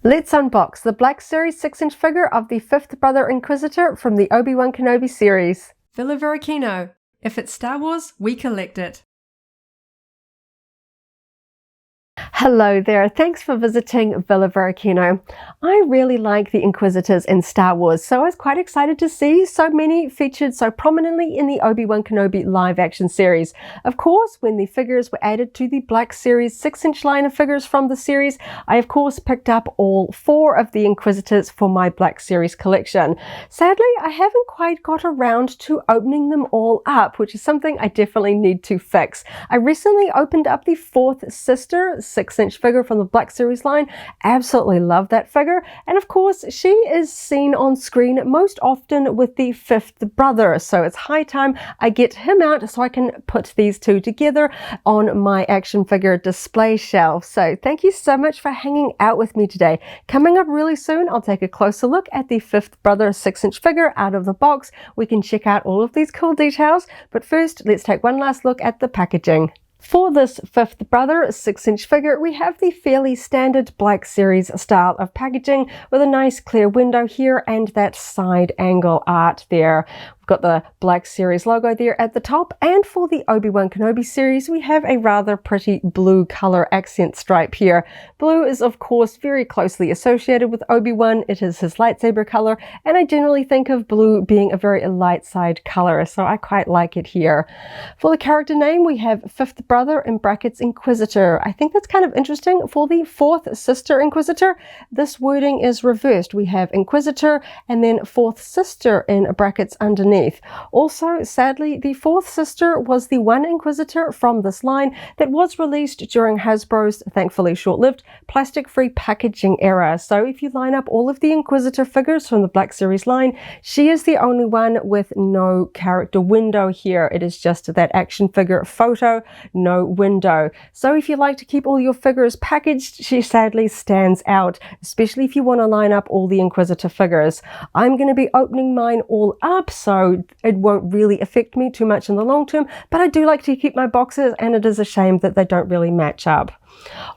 Let's unbox the Black Series 6-inch figure of the fifth brother Inquisitor from the Obi-Wan Kenobi series. Varykino. If it's Star Wars, we collect it. Hello there, thanks for visiting Villa Varykino. I really like the Inquisitors in Star Wars, so I was quite excited to see so many featured so prominently in the Obi-Wan Kenobi live-action series. Of course, when the figures were added to the Black Series 6-inch line of figures from the series, I of course picked up all 4 of the Inquisitors for my Black Series collection. Sadly, I haven't quite got around to opening them all up, which is something I definitely need to fix. I recently opened up the 4th sister 6-inch figure from the Black Series line. Absolutely love that figure, and of course she is seen on screen most often with the 5th brother, so it's high time I get him out so I can put these two together on my action figure display shelf. So thank you so much for hanging out with me today. Coming up really soon, I'll take a closer look at the 5th brother 6-inch figure out of the box. We can check out all of these cool details, but first let's take one last look at the packaging. For this 5th brother 6-inch figure, we have the fairly standard Black Series style of packaging with a nice clear window here and that side angle art there. We've got the Black Series logo there at the top, and for the Obi-Wan Kenobi series we have a rather pretty blue color accent stripe here. Blue is of course very closely associated with Obi-Wan. It is his lightsaber color, and I generally think of blue being a very light side color, so I quite like it here. For the character name we have 5th brother in brackets Inquisitor. I think that's kind of interesting. For the 4th sister Inquisitor, this wording is reversed. We have Inquisitor and then 4th sister in brackets underneath. Also, sadly, the 4th sister was the one Inquisitor from this line that was released during Hasbro's thankfully short-lived plastic-free packaging era. So if you line up all of the Inquisitor figures from the Black Series line, she is the only one with no character window here. It is just that action figure photo, no window. So if you like to keep all your figures packaged, she sadly stands out, especially if you want to line up all the Inquisitor figures. I'm going to be opening mine all up, so it won't really affect me too much in the long term, but I do like to keep my boxes, and it is a shame that they don't really match up.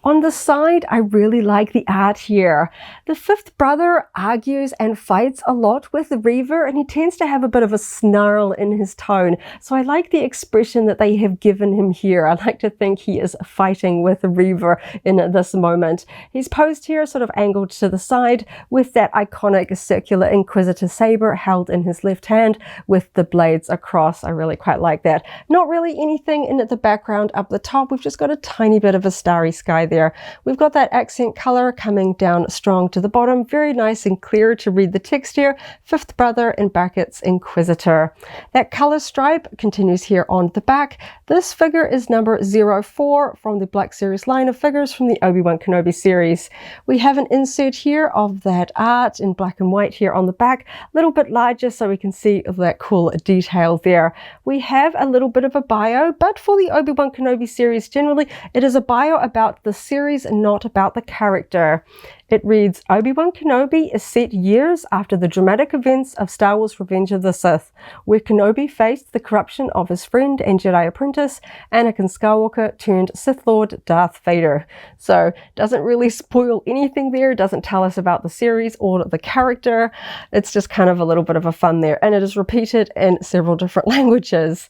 On the side, I really like the art here. The 5th brother argues and fights a lot with Reaver, and he tends to have a bit of a snarl in his tone, so I like the expression that they have given him here. I like to think he is fighting with Reaver in this moment. He's posed here sort of angled to the side with that iconic circular Inquisitor saber held in his left hand with the blades across. I really quite like that. Not really anything in the background up the top. We've just got a tiny bit of a starry sky there. We've got that accent color coming down strong to the bottom, very nice and clear to read the text here. 5th brother in brackets Inquisitor. That color stripe continues here on the back. This figure is number 04 from the Black Series line of figures from the Obi-Wan Kenobi series. We have an insert here of that art in black and white here on the back, a little bit larger so we can see that cool detail there. We have a little bit of a bio, but for the Obi-Wan Kenobi series generally, it is a bio about the series and not about the character. It reads, Obi-Wan Kenobi is set years after the dramatic events of Star Wars Revenge of the Sith, where Kenobi faced the corruption of his friend and Jedi apprentice, Anakin Skywalker turned Sith Lord Darth Vader. So, doesn't really spoil anything there, doesn't tell us about the series or the character. It's just kind of a little bit of a fun there, and it is repeated in several different languages.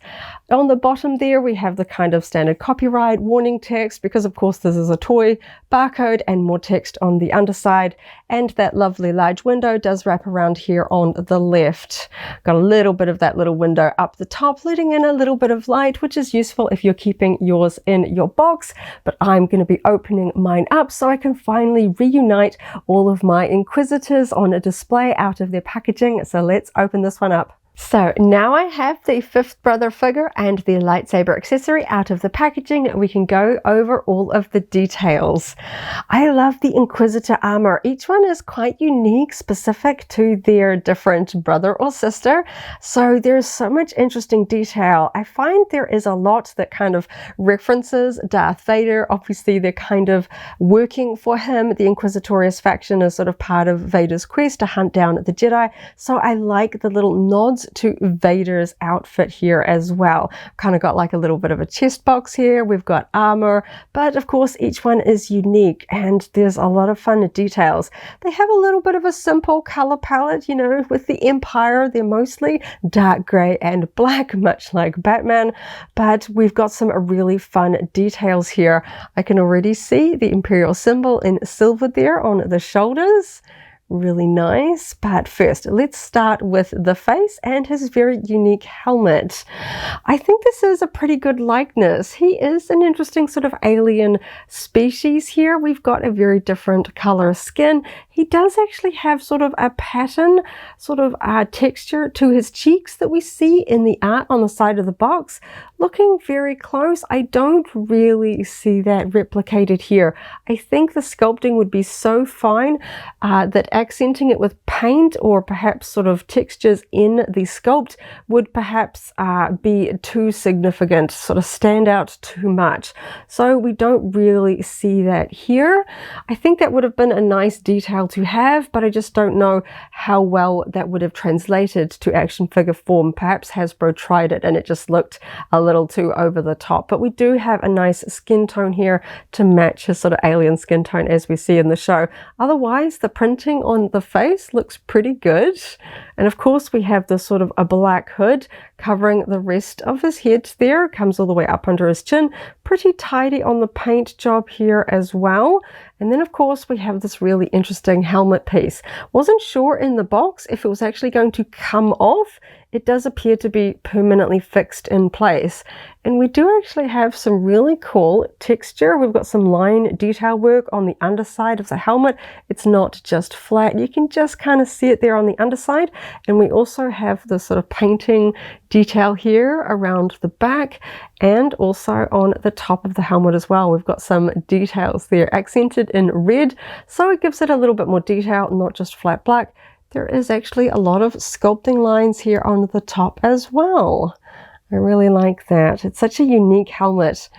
On the bottom there, we have the kind of standard copyright warning text, because of course this is a toy, barcode, and more text on the underside, and that lovely large window does wrap around here on the left. Got a little bit of that little window up the top, letting in a little bit of light, which is useful if you're keeping yours in your box, but I'm going to be opening mine up so I can finally reunite all of my Inquisitors on a display out of their packaging. So let's open this one up. So now I have the 5th brother figure and the lightsaber accessory out of the packaging. We can go over all of the details. I love the Inquisitor armor. Each one is quite unique, specific to their different brother or sister. So there's so much interesting detail. I find there is a lot that kind of references Darth Vader. Obviously they're kind of working for him. The Inquisitorious faction is sort of part of Vader's quest to hunt down the Jedi. So I like the little nods to Vader's outfit here as well. Kind of got like a little bit of a chest box here. We've got armor, but of course each one is unique and there's a lot of fun details. They have a little bit of a simple color palette, you know, with the Empire. They're mostly dark gray and black, much like Batman, but we've got some really fun details here. I can already see the Imperial symbol in silver there on the shoulders. Really nice. But first, let's start with the face and his very unique helmet. I think this is a pretty good likeness. He is an interesting sort of alien species here. We've got a very different color skin. He does actually have sort of a pattern, sort of texture to his cheeks that we see in the art on the side of the box. Looking very close, I don't really see that replicated here. I think the sculpting would be so fine that accenting it with paint or perhaps sort of textures in the sculpt would perhaps be too significant, sort of stand out too much. So we don't really see that here. I think that would have been a nice detail to have, but I just don't know how well that would have translated to action figure form. Perhaps Hasbro tried it and it just looked a little too over the top, but we do have a nice skin tone here to match his sort of alien skin tone as we see in the show. Otherwise, the printing on the face looks pretty good. And of course, we have this sort of a black hood covering the rest of his head there. It comes all the way up under his chin. Pretty tidy on the paint job here as well. And then of course we have this really interesting helmet piece. Wasn't sure in the box if it was actually going to come off. It does appear to be permanently fixed in place. And we do actually have some really cool texture. We've got some line detail work on the underside of the helmet. It's not just flat. You can just kind of see it there on the underside. And we also have the sort of painting detail here around the back and also on the top of the helmet as well. We've got some details there accented in red, so it gives it a little bit more detail, not just flat black. There is actually a lot of sculpting lines here on the top as well. I really like that. It's such a unique helmet,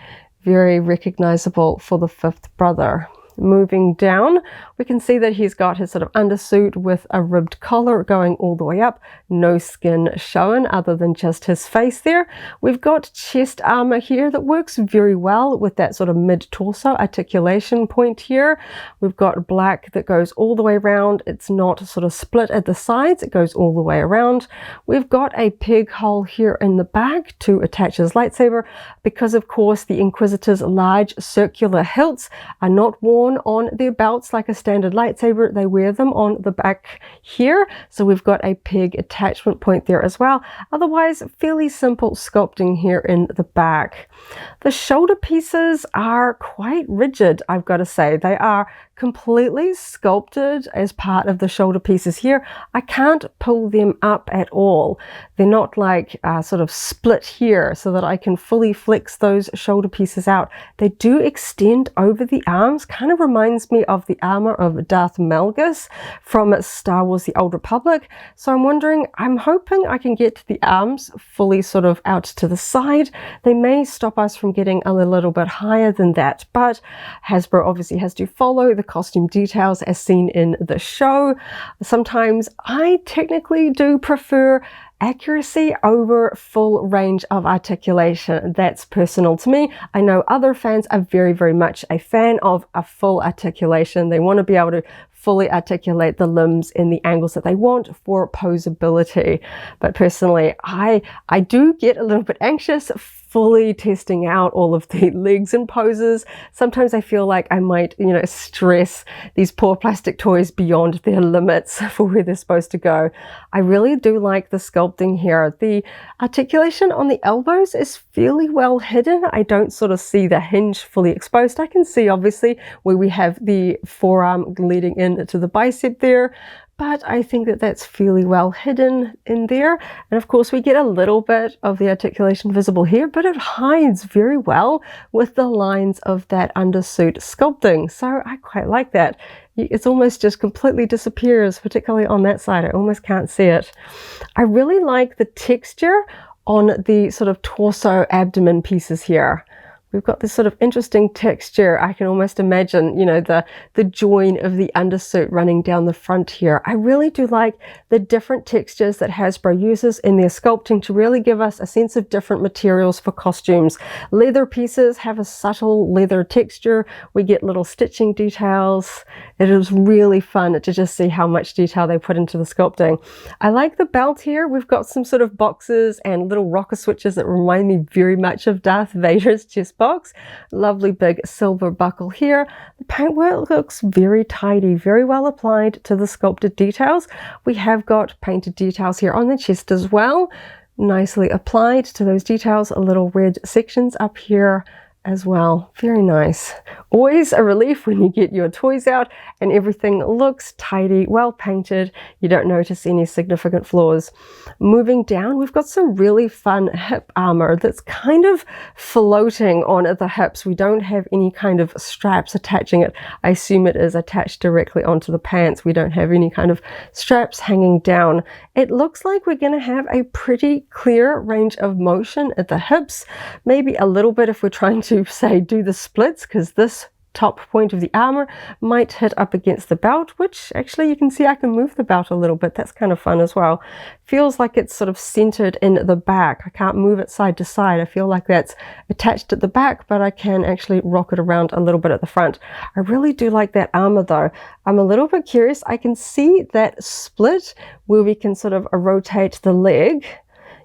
very recognizable for the fifth brother. Moving down, we can see that he's got his sort of undersuit with a ribbed collar going all the way up. No skin shown other than just his face there. We've got chest armor here that works very well with that sort of mid-torso articulation point here. We've got black that goes all the way around. It's not sort of split at the sides. It goes all the way around. We've got a peg hole here in the back to attach his lightsaber because, of course, the Inquisitor's large circular hilts are not worn on their belts like a standard lightsaber. They wear them on the back here, so we've got a peg attachment point there as well. Otherwise, fairly simple sculpting here in the back. The shoulder pieces are quite rigid, I've got to say. They are completely sculpted as part of the shoulder pieces here. I can't pull them up at all. They're not like sort of split here so that I can fully flex those shoulder pieces out. They do extend over the arms, kind of reminds me of the armor of Darth Malgus from Star Wars The Old Republic. So I'm hoping I can get the arms fully sort of out to the side. They may stop us from getting a little bit higher than that, but Hasbro obviously has to follow the costume details as seen in the show. Sometimes I technically do prefer accuracy over full range of articulation. That's personal to me. I know other fans are very, very much a fan of a full articulation. They want to be able to fully articulate the limbs in the angles that they want for posability. But personally, I do get a little bit anxious fully testing out all of the legs and poses. Sometimes I feel like I might, stress these poor plastic toys beyond their limits for where they're supposed to go. I really do like the sculpting here. The articulation on the elbows is fairly well hidden. I don't sort of see the hinge fully exposed. I can see obviously where we have the forearm leading into the bicep there, but I think that that's fairly well hidden in there. And of course we get a little bit of the articulation visible here, but it hides very well with the lines of that undersuit sculpting. So I quite like that. It's almost just completely disappears, particularly on that side. I almost can't see it. I really like the texture on the sort of torso abdomen pieces here. We've got this sort of interesting texture. I can almost imagine, you know, the join of the undersuit running down the front here. I really do like the different textures that Hasbro uses in their sculpting to really give us a sense of different materials for costumes. Leather pieces have a subtle leather texture. We get little stitching details. It is really fun to just see how much detail they put into the sculpting. I like the belt here. We've got some sort of boxes and little rocker switches that remind me very much of Darth Vader's chest box. Lovely big silver buckle here. The paintwork looks very tidy, very well applied to the sculpted details. We have got painted details here on the chest as well, nicely applied to those details. Little red sections up here as well. Very nice. Always a relief when you get your toys out and everything looks tidy, well painted. You don't notice any significant flaws. Moving down, we've got some really fun hip armor that's kind of floating on the hips. We don't have any kind of straps attaching it. I assume it is attached directly onto the pants. We don't have any kind of straps hanging down. It looks like we're going to have a pretty clear range of motion at the hips. Maybe a little bit if we're trying to say do the splits, because this top point of the armor might hit up against the belt, which actually you can see I can move the belt a little bit. That's kind of fun as well. Feels like it's sort of centered in the back. I can't move it side to side. I feel like that's attached at the back, but I can actually rock it around a little bit at the front. I really do like that armor though. I'm a little bit curious. I can see that split where we can sort of rotate the leg.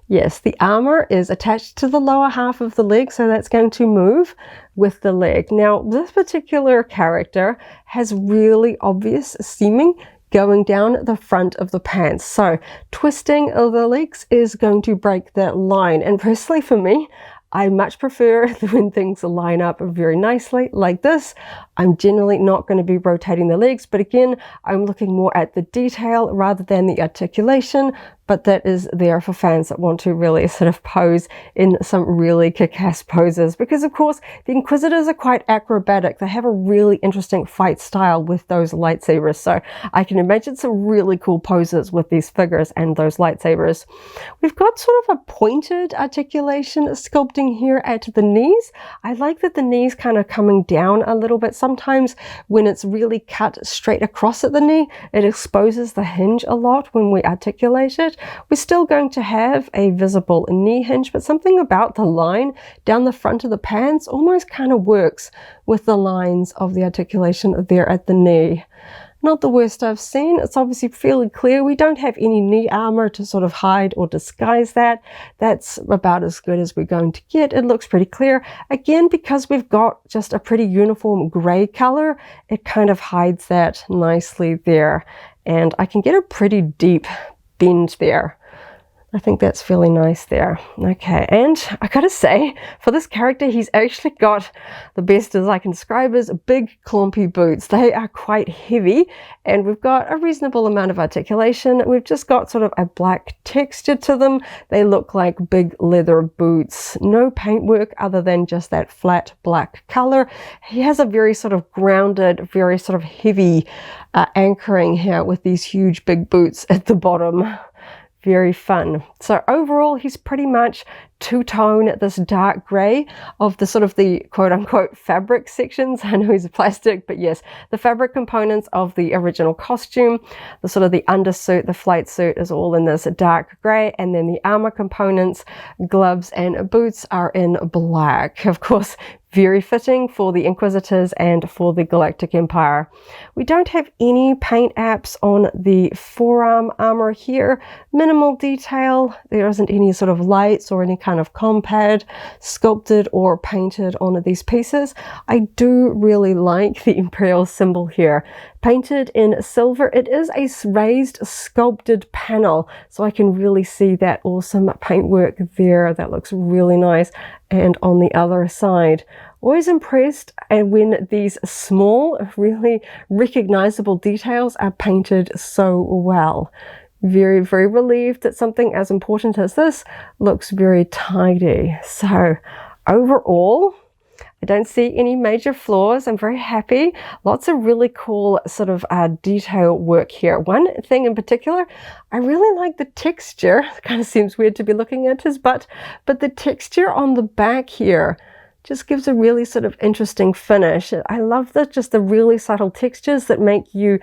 Yes, the armor is attached to the lower half of the leg, so that's going to move with the leg. Now, this particular character has really obvious seaming going down the front of the pants. So twisting of the legs is going to break that line. And personally for me, I much prefer when things line up very nicely like this. I'm generally not going to be rotating the legs, but again, I'm looking more at the detail rather than the articulation, but that is there for fans that want to really sort of pose in some really kick-ass poses, because of course the Inquisitors are quite acrobatic. They have a really interesting fight style with those lightsabers, so I can imagine some really cool poses with these figures and those lightsabers. We've got sort of a pointed articulation sculpting here at the knees. I like that the knees kind of coming down a little bit. Sometimes when it's really cut straight across at the knee, it exposes the hinge a lot when we articulate it. We're still going to have a visible knee hinge, but something about the line down the front of the pants almost kind of works with the lines of the articulation there at the knee. Not the worst I've seen. It's obviously fairly clear. We don't have any knee armor to sort of hide or disguise that. That's about as good as we're going to get. It looks pretty clear. Again, because we've got just a pretty uniform gray color, it kind of hides that nicely there. And I can get a pretty deep bend there. I think that's fairly nice there. Okay, and I gotta say, for this character, he's actually got the best as I can describe as big clumpy boots. They are quite heavy, and we've got a reasonable amount of articulation. We've just got sort of a black texture to them. They look like big leather boots. No paintwork other than just that flat black color. He has a very sort of grounded, very sort of heavy anchoring here with these huge big boots at the bottom. Very fun. So overall, he's pretty much two-tone, this dark gray of the sort of the quote-unquote fabric sections. I know he's plastic, but yes, the fabric components of the original costume, the sort of the undersuit, the flight suit is all in this dark gray, and then the armor components, gloves and boots are in black. Of course, very fitting for the Inquisitors and for the Galactic Empire. We don't have any paint apps on the forearm armor here. Minimal detail. There isn't any sort of lights or any kind of compad sculpted or painted on these pieces. I do really like the Imperial symbol here. Painted in silver. It is a raised sculpted panel, so I can really see that awesome paintwork there. That looks really nice. And on the other side, always impressed when these small, really recognizable details are painted so well. Very, very relieved that something as important as this looks very tidy. So overall, I don't see any major flaws. I'm very happy. Lots of really cool sort of detail work here. One thing in particular, I really like the texture. It kind of seems weird to be looking at his butt, but the texture on the back here, just gives a really sort of interesting finish. I love just the really subtle textures that make your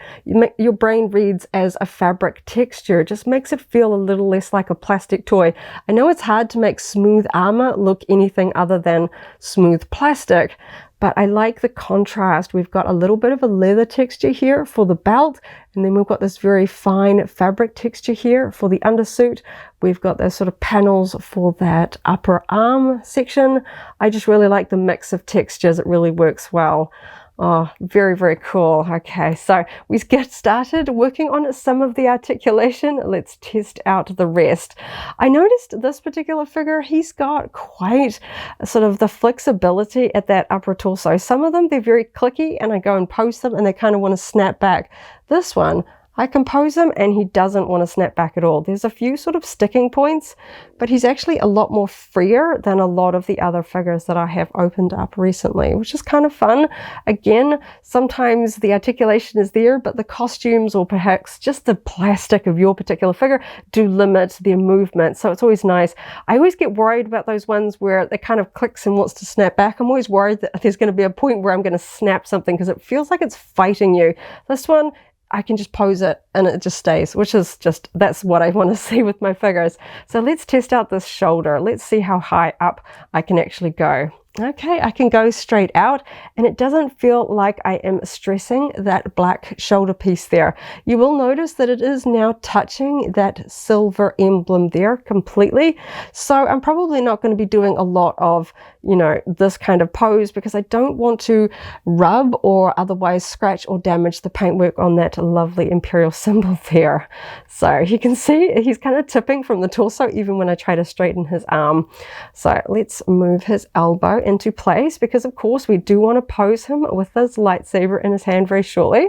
brain reads as a fabric texture. It just makes it feel a little less like a plastic toy. I know it's hard to make smooth armor look anything other than smooth plastic, but I like the contrast. We've got a little bit of a leather texture here for the belt, and then we've got this very fine fabric texture here for the undersuit. We've got those sort of panels for that upper arm section. I just really like the mix of textures. It really works well. Oh, very, very cool. Okay, so we get started working on some of the articulation. Let's test out the rest. I noticed this particular figure, he's got quite sort of the flexibility at that upper torso. Some of them, they're very clicky, and I go and pose them and they kind of want to snap back. This one, I compose him and he doesn't want to snap back at all. There's a few sort of sticking points, but he's actually a lot more freer than a lot of the other figures that I have opened up recently, which is kind of fun. Again, sometimes the articulation is there, but the costumes or perhaps just the plastic of your particular figure do limit their movement. So it's always nice. I always get worried about those ones where it kind of clicks and wants to snap back. I'm always worried that there's going to be a point where I'm going to snap something because it feels like it's fighting you. This one, I can just pose it and it just stays, which is just, that's what I want to see with my figures. So let's test out this shoulder. Let's see how high up I can actually go. Okay, I can go straight out and it doesn't feel like I am stressing that black shoulder piece there. You will notice that it is now touching that silver emblem there completely. So I'm probably not going to be doing a lot of, you know, this kind of pose because I don't want to rub or otherwise scratch or damage the paintwork on that lovely imperial symbol there. So you can see he's kind of tipping from the torso even when I try to straighten his arm. So let's move his elbow into place because of course we do want to pose him with his lightsaber in his hand very shortly.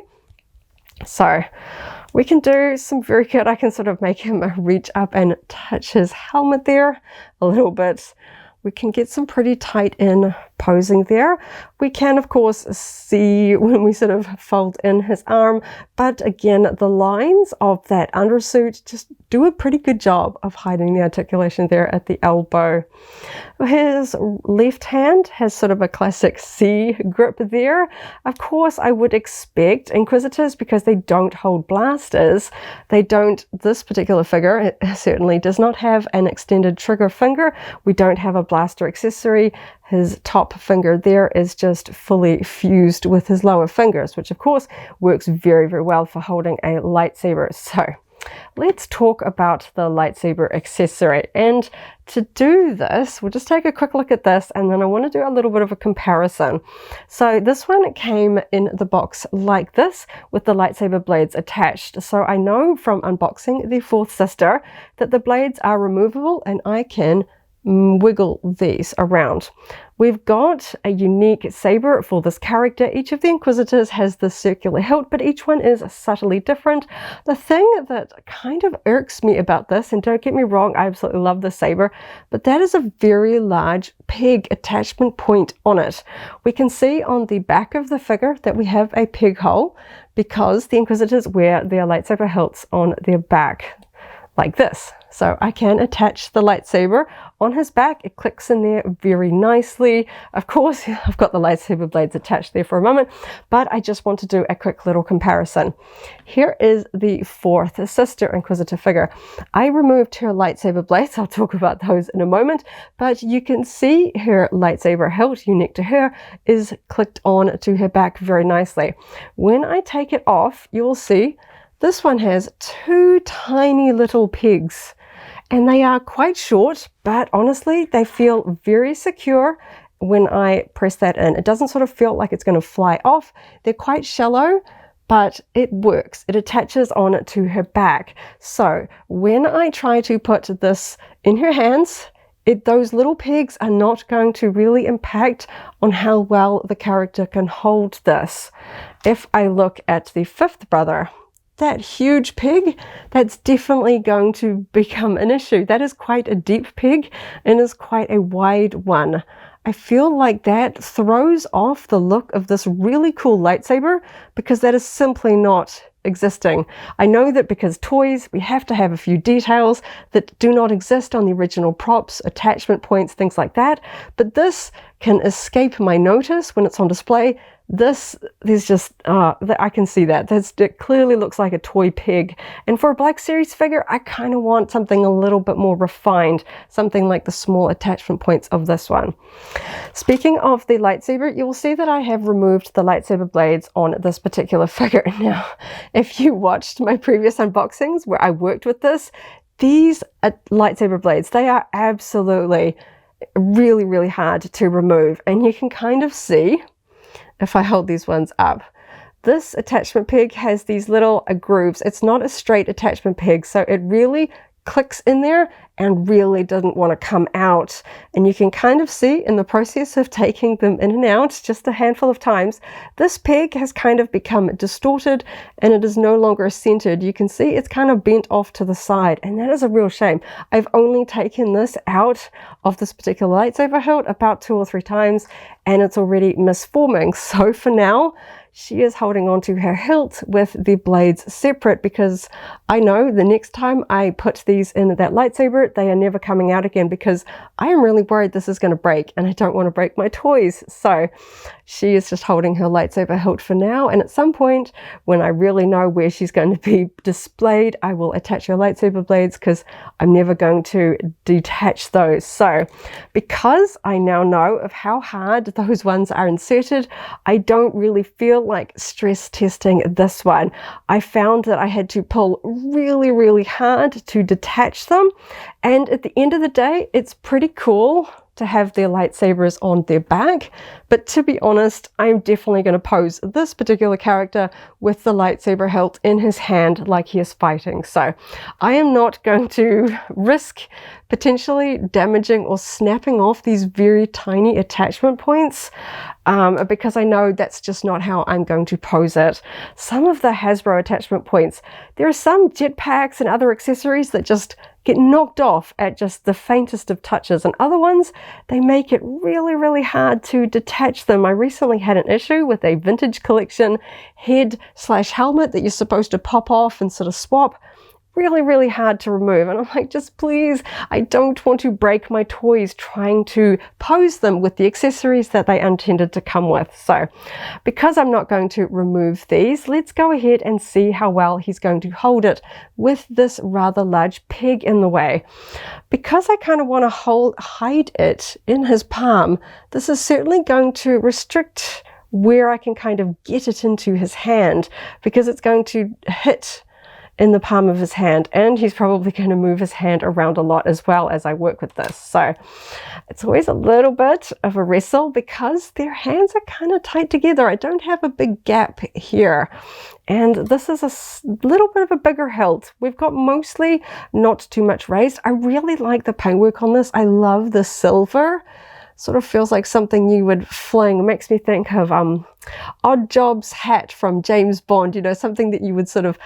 So we can do some very good, I can sort of make him reach up and touch his helmet there a little bit. We can get some pretty tight in posing there. We can of course see when we sort of fold in his arm, but again the lines of that undersuit just do a pretty good job of hiding the articulation there at the elbow. His left hand has sort of a classic C grip there. Of course I would expect Inquisitors, because they don't hold blasters, this particular figure, it certainly does not have an extended trigger finger. We don't have a blaster accessory. His top finger there is just fully fused with his lower fingers, which of course works very, very well for holding a lightsaber. So let's talk about the lightsaber accessory. And to do this, we'll just take a quick look at this and then I want to do a little bit of a comparison. So this one came in the box like this with the lightsaber blades attached. So I know from unboxing the fourth sister that the blades are removable and I can wiggle these around. We've got a unique saber for this character. Each of the Inquisitors has the circular hilt, but each one is subtly different. The thing that kind of irks me about this, and don't get me wrong, I absolutely love the saber, but that is a very large peg attachment point on it. We can see on the back of the figure that we have a peg hole because the Inquisitors wear their lightsaber hilts on their back like this. So I can attach the lightsaber on his back. It clicks in there very nicely. Of course, I've got the lightsaber blades attached there for a moment, but I just want to do a quick little comparison. Here is the fourth sister Inquisitor figure. I removed her lightsaber blades. I'll talk about those in a moment, but you can see her lightsaber hilt, unique to her, is clicked on to her back very nicely. When I take it off, you will see this one has two tiny little pegs and they are quite short, but honestly, they feel very secure when I press that in. It doesn't sort of feel like it's going to fly off. They're quite shallow, but it works. It attaches on to her back. So when I try to put this in her hands, those little pegs are not going to really impact on how well the character can hold this. If I look at the fifth brother, that huge peg, that's definitely going to become an issue. That is quite a deep peg and is quite a wide one. I feel like that throws off the look of this really cool lightsaber, because that is simply not existing. I know that because toys, we have to have a few details that do not exist on the original props, attachment points, things like that, but this can escape my notice when it's on display. This, there's just, I can see that. It clearly looks like a toy pig. And for a Black Series figure, I kind of want something a little bit more refined, something like the small attachment points of this one. Speaking of the lightsaber, you will see that I have removed the lightsaber blades on this particular figure. Now, if you watched my previous unboxings where I worked with this, these lightsaber blades, they are absolutely really, really hard to remove. And you can kind of see, if I hold these ones up, this attachment peg has these little grooves. It's not a straight attachment peg, so it really clicks in there and really doesn't want to come out. And you can kind of see in the process of taking them in and out just a handful of times, this peg has kind of become distorted and it is no longer centered. You can see it's kind of bent off to the side, and that is a real shame. I've only taken this out of this particular lightsaber hilt about 2 or 3 times and it's already misforming. So for now, she is holding on to her hilt with the blades separate, because I know the next time I put these in that lightsaber, they are never coming out again, because I am really worried this is going to break and I don't want to break my toys. So she is just holding her lightsaber hilt for now, and at some point when I really know where she's going to be displayed, I will attach her lightsaber blades, because I'm never going to detach those. So because I now know of how hard those ones are inserted, I don't really feel like stress testing this one. I found that I had to pull really, really hard to detach them, and at the end of the day, it's pretty cool to have their lightsabers on their back. But to be honest, I'm definitely going to pose this particular character with the lightsaber hilt in his hand like he is fighting. So I am not going to risk potentially damaging or snapping off these very tiny attachment points, because I know that's just not how I'm going to pose it. Some of the Hasbro attachment points, there are some jetpacks and other accessories that just get knocked off at just the faintest of touches, and other ones, they make it really, really hard to detach them. I recently had an issue with a vintage collection head/helmet that you're supposed to pop off and sort of swap. Really, really hard to remove. And I'm like, just please, I don't want to break my toys trying to pose them with the accessories that they intended to come with. So because I'm not going to remove these, let's go ahead and see how well he's going to hold it with this rather large peg in the way. Because I kind of want to hide it in his palm, this is certainly going to restrict where I can kind of get it into his hand, because it's going to hit in the palm of his hand, and he's probably going to move his hand around a lot as well as I work with this. So it's always a little bit of a wrestle because their hands are kind of tight together. I don't have a big gap here, and this is a little bit of a bigger hilt. We've got mostly not too much raised. I really like the paintwork on this. I love the silver. Sort of feels like something you would fling. It makes me think of Odd Job's hat from James Bond, you know, something that you would sort of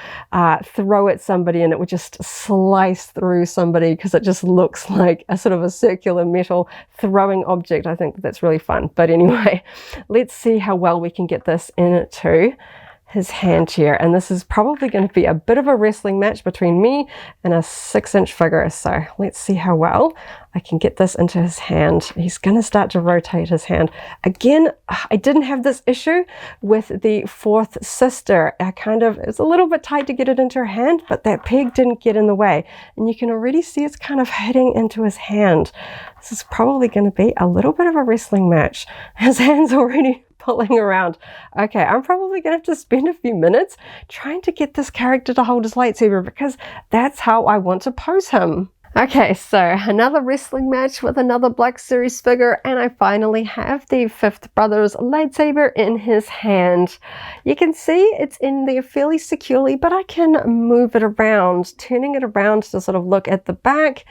throw at somebody and it would just slice through somebody, because it just looks like a sort of a circular metal throwing object. I think that's really fun. But anyway, let's see how well we can get this into his hand here. And this is probably going to be a bit of a wrestling match between me and a 6-inch figure. So let's see how well I can get this into his hand. He's going to start to rotate his hand. Again, I didn't have this issue with the fourth sister. It's a little bit tight to get it into her hand, but that peg didn't get in the way. And you can already see it's kind of hitting into his hand. This is probably going to be a little bit of a wrestling match. His hand's already pulling around. Okay, I'm probably gonna have to spend a few minutes trying to get this character to hold his lightsaber, because that's how I want to pose him. Okay, so another wrestling match with another Black Series figure, and I finally have the fifth brother's lightsaber in his hand. You can see it's in there fairly securely, but I can move it around, turning it around to sort of look at the back.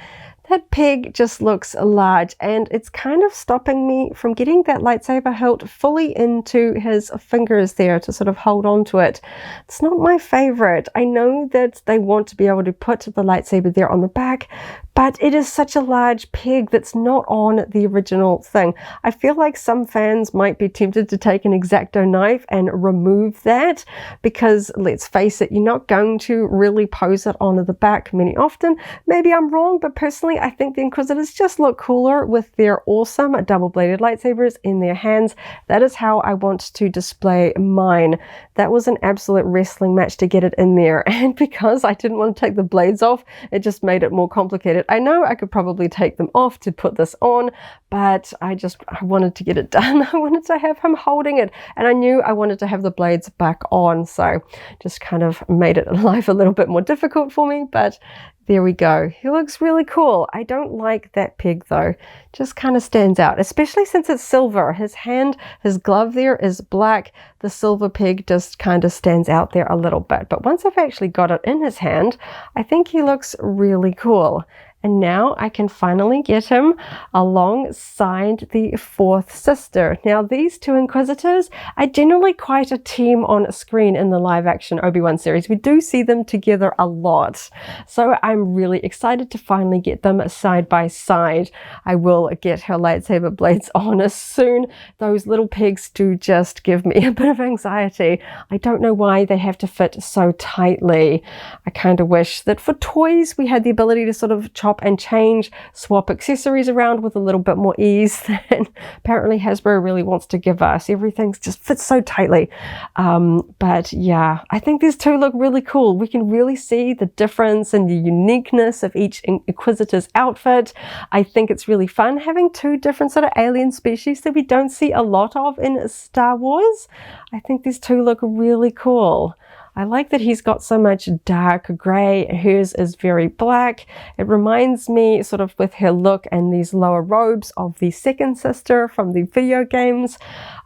That peg just looks large, and it's kind of stopping me from getting that lightsaber hilt fully into his fingers there to sort of hold on to it. It's not my favorite. I know that they want to be able to put the lightsaber there on the back, but it is such a large peg that's not on the original thing. I feel like some fans might be tempted to take an X-Acto knife and remove that, because let's face it, you're not going to really pose it onto the back many often. Maybe I'm wrong, but personally I think the Inquisitors just look cooler with their awesome double-bladed lightsabers in their hands. That is how I want to display mine. That was an absolute wrestling match to get it in there, and because I didn't want to take the blades off, it just made it more complicated. I know I could probably take them off to put this on, but I wanted to get it done. I wanted to have him holding it, and I knew I wanted to have the blades back on, so just kind of made it life a little bit more difficult for me, but there we go. He looks really cool. I don't like that peg though. Just kind of stands out, especially since it's silver. His hand, his glove there is black. The silver peg just kind of stands out there a little bit. But once I've actually got it in his hand, I think he looks really cool. And now I can finally get him alongside the fourth sister. Now these two Inquisitors are generally quite a team on screen in the live action Obi-Wan series. We do see them together a lot. So I'm really excited to finally get them side by side. I will get her lightsaber blades on as soon. Those little pegs do just give me a bit of anxiety. I don't know why they have to fit so tightly. I kind of wish that for toys we had the ability to sort of chop and change, swap accessories around with a little bit more ease than apparently Hasbro really wants to give us. Everything just fits so tightly. But yeah, I think these two look really cool. We can really see the difference and the uniqueness of each Inquisitor's outfit. I think it's really fun having two different sort of alien species that we don't see a lot of in Star Wars. I think these two look really cool. I like that he's got so much dark grey. Hers is very black. It reminds me sort of with her look and these lower robes of the second sister from the video games.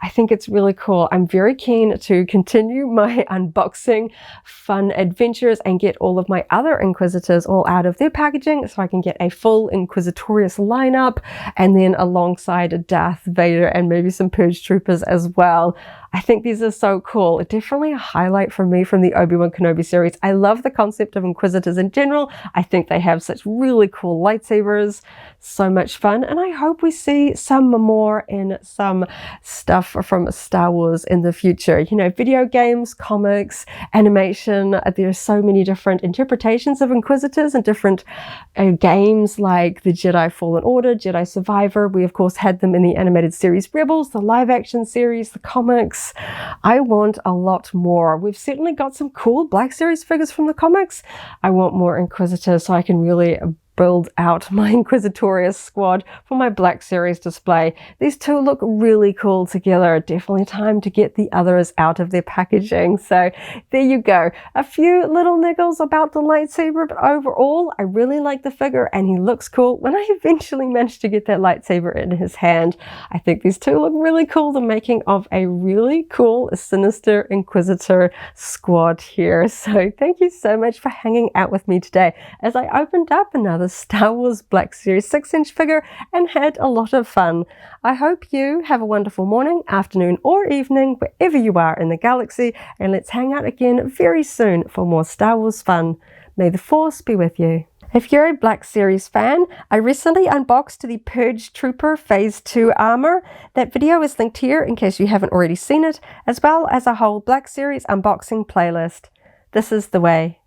I think it's really cool. I'm very keen to continue my unboxing fun adventures and get all of my other Inquisitors all out of their packaging so I can get a full Inquisitorious lineup, and then alongside Darth Vader and maybe some Purge Troopers as well. I think these are so cool. Definitely a highlight for me from the Obi-Wan Kenobi series. I love the concept of Inquisitors in general. I think they have such really cool lightsabers. So much fun. And I hope we see some more in some stuff from Star Wars in the future. You know, video games, comics, animation. There's so many different interpretations of Inquisitors and different games like the Jedi Fallen Order, Jedi Survivor. We of course had them in the animated series Rebels, the live action series, the comics. I want a lot more. We've certainly got some cool Black Series figures from the comics. I want more Inquisitors so I can really build out my Inquisitorious squad for my Black Series display. These two look really cool together. Definitely time to get the others out of their packaging. So there you go. A few little niggles about the lightsaber, but overall I really like the figure and he looks cool. When I eventually managed to get that lightsaber in his hand, I think these two look really cool. The making of a really cool sinister Inquisitor squad here. So thank you so much for hanging out with me today as I opened up another Star Wars Black Series 6-inch figure and had a lot of fun. I hope you have a wonderful morning, afternoon or evening wherever you are in the galaxy, and let's hang out again very soon for more Star Wars fun. May the Force be with you. If you're a Black Series fan, I recently unboxed the Purge Trooper Phase 2 armor. That video is linked here in case you haven't already seen it, as well as a whole Black Series unboxing playlist. This is the way.